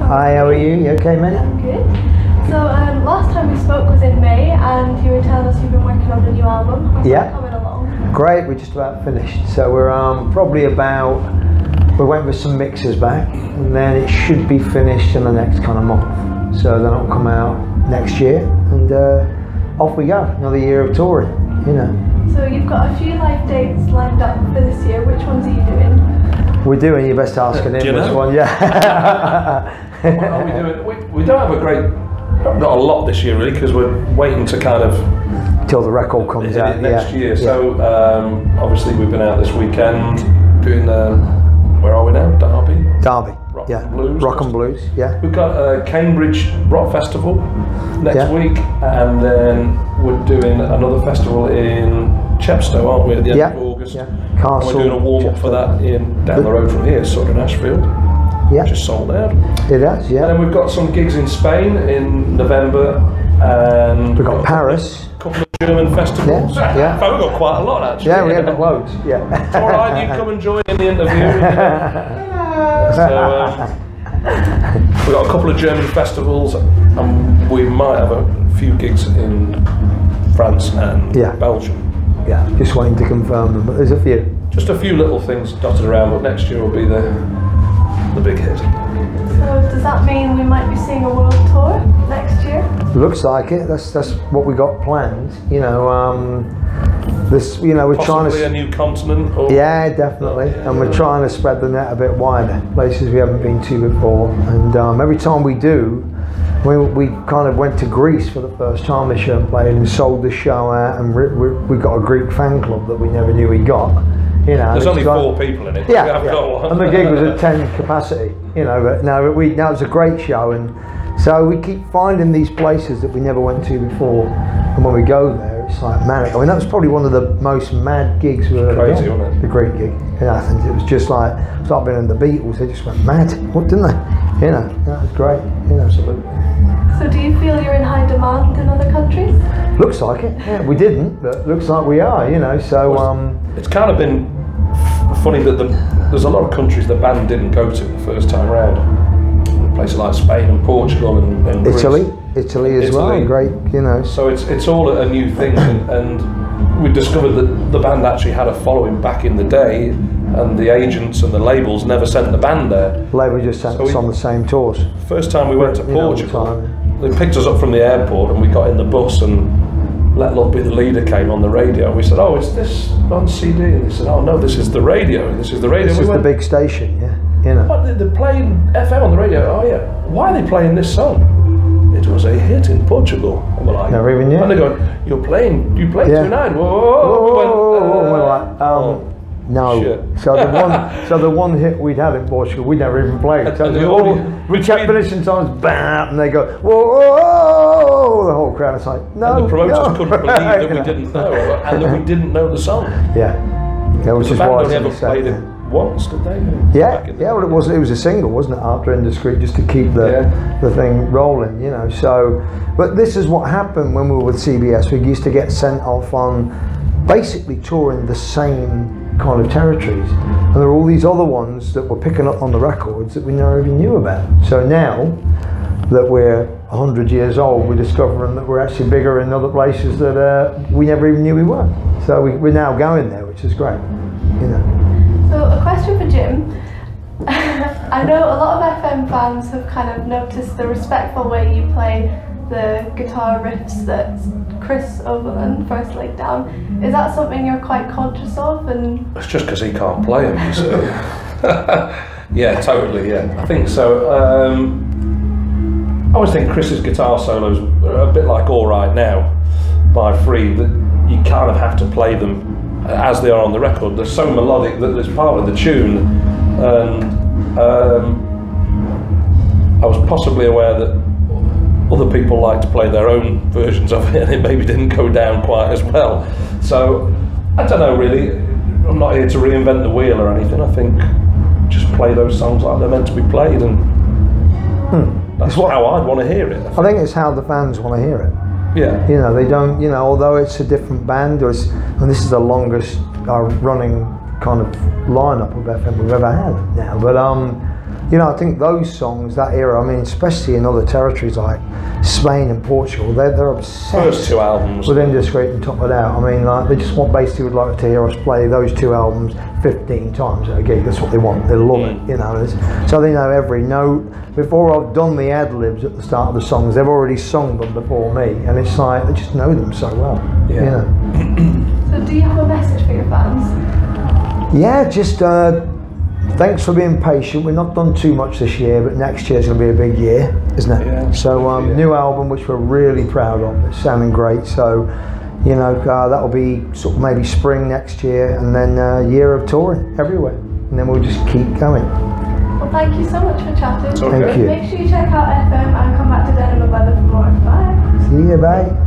Hi, how are you? You okay, mate? I'm good. So last time we spoke was in May, and you were telling us you've been working on the new album. How's that coming along? Great, we're just about finished. So we're we're waiting for some mixes back, and then it should be finished in the next kind of month. So then it'll come out next year, and off we go. Another year of touring, you know. So you've got a few live dates lined up for this year. Which ones are you doing? We're doing Your Best Asking Him this one, yeah. What are we doing? We don't have a great, not a lot this year really, because we're waiting to kind of till the record comes out next year. So obviously we've been out this weekend doing where are we now? Derby. Rock and Blues. Rock and Blues. Yeah. We've got Cambridge Rock Festival next week, and then we're doing another festival in Chepstow, aren't we, at the end of August? Yeah. Castle. And we're doing a warm up for that down the road from here, sort of Ashfield. Yeah. Just sold out. It has, yeah. And then we've got some gigs in Spain in November, and we've got Paris. A couple of German festivals. Yeah. In fact, we've got quite a lot actually. Yeah, we have got loads. Yeah. It's all right, you come and join in the interview. So we've got a couple of German festivals, and we might have a few gigs in France and Belgium. Yeah, just waiting to confirm them, but there's a few. Just a few little things dotted around, but next year will be the big hit. So does that mean we might be seeing a world tour next year? Looks like it. That's what we got planned. You know, we're possibly trying to a new continent. Or yeah, definitely. And we're trying to spread the net a bit wider, places we haven't been to before. And every time we do, we kind of went to Greece for the first time this year and played and sold the show out, and we got a Greek fan club that we never knew we got. You know, there's only 4 people in it. Yeah, and the gig was at 10 capacity. You know, but no, that was a great show, and so we keep finding these places that we never went to before, and when we go there, it's like manic. I mean, that was probably one of the most mad gigs we've ever done. Crazy, wasn't it? The Greek gig in Athens. It was just like started being in the Beatles. They just went mad. What didn't they? You know, that was great. You know, absolutely. So do you feel you're in high demand in other countries? Looks like it. Yeah, we didn't, but looks like we are. You know, so it's kind of been funny that there's a lot of countries the band didn't go to the first time round. Places like Spain and Portugal and Greece. Italy as well. Great, you know. So it's all a new thing, and we discovered that the band actually had a following back in the day, and the agents and the labels never sent the band there. Label just sent us on the same tours. First time we went to Portugal, they picked us up from the airport, and we got in the bus, and Let Love Be the Leader came on the radio. We said, "Oh, is this on CD?" And they said, "Oh no, this is the radio. This is the radio." This is the big station, yeah. You know. What, they're playing FM on the radio. Oh yeah. Why are they playing this song? It was a hit in Portugal. And we're like, never even knew. And they go, you play tonight. Whoa. We're like, no. Shit. So the one hit we'd had in Portugal, we never even played. So we kept finishing songs, bam, and they go, whoa, the whole crowd is like, no. And the promoters couldn't believe that we didn't know, and that we didn't know the song. Yeah. Which is why I never played it once, did they? Well, it was a single, wasn't it, after Indiscreet, just to keep the thing rolling, you know. So, but this is what happened when we were with CBS. We used to get sent off on basically touring the same kind of territories, and there were all these other ones that were picking up on the records that we never even knew about. So now that we're 100 years old, we're discovering that we're actually bigger in other places that we never even knew we were. So we're now going there, which is great, you know. So a question for Jim. I know a lot of FM fans have kind of noticed the respectful way you play the guitar riffs that Chris Overland first laid down. Is that something you're quite conscious of? And it's just because he can't play them, so. Yeah, totally, yeah. I think so. I always think Chris's guitar solos are a bit like All Right Now by Free, that you kind of have to play them as they are on the record. They're so melodic that it's part of the tune, and I was possibly aware that other people like to play their own versions of it, and it maybe didn't go down quite as well. So I don't know really. I'm not here to reinvent the wheel or anything. I think just play those songs like they're meant to be played, and that's how I'd want to hear it. I think it's how the fans want to hear it. Yeah. You know, they don't, you know, although it's a different band, and this is the longest running kind of lineup of FM we've ever had now, but you know, I think those songs, that era, I mean, especially in other territories like Spain and Portugal, they're obsessed First 2 albums with Indiscreet and Top It Out. I mean, like, they just want, basically would like to hear us play those 2 albums 15 times at a gig. That's what they want. They love it, you know. So they know every note. Before I've done the ad-libs at the start of the songs, they've already sung them before me, and it's like, they just know them so well, you know. So do you have a message for your fans? Yeah, just thanks for being patient. We've not done too much this year, but next year's going to be a big year, isn't it? Yeah. So new album, which we're really proud of. It's sounding great. So, you know, that'll be sort of maybe spring next year, and then a year of touring everywhere, and then we'll just keep going. Well, thank you so much for chatting. Okay. Thank you. Make sure you check out FM and come back to Denim and Weather for more. Bye. See you, bye.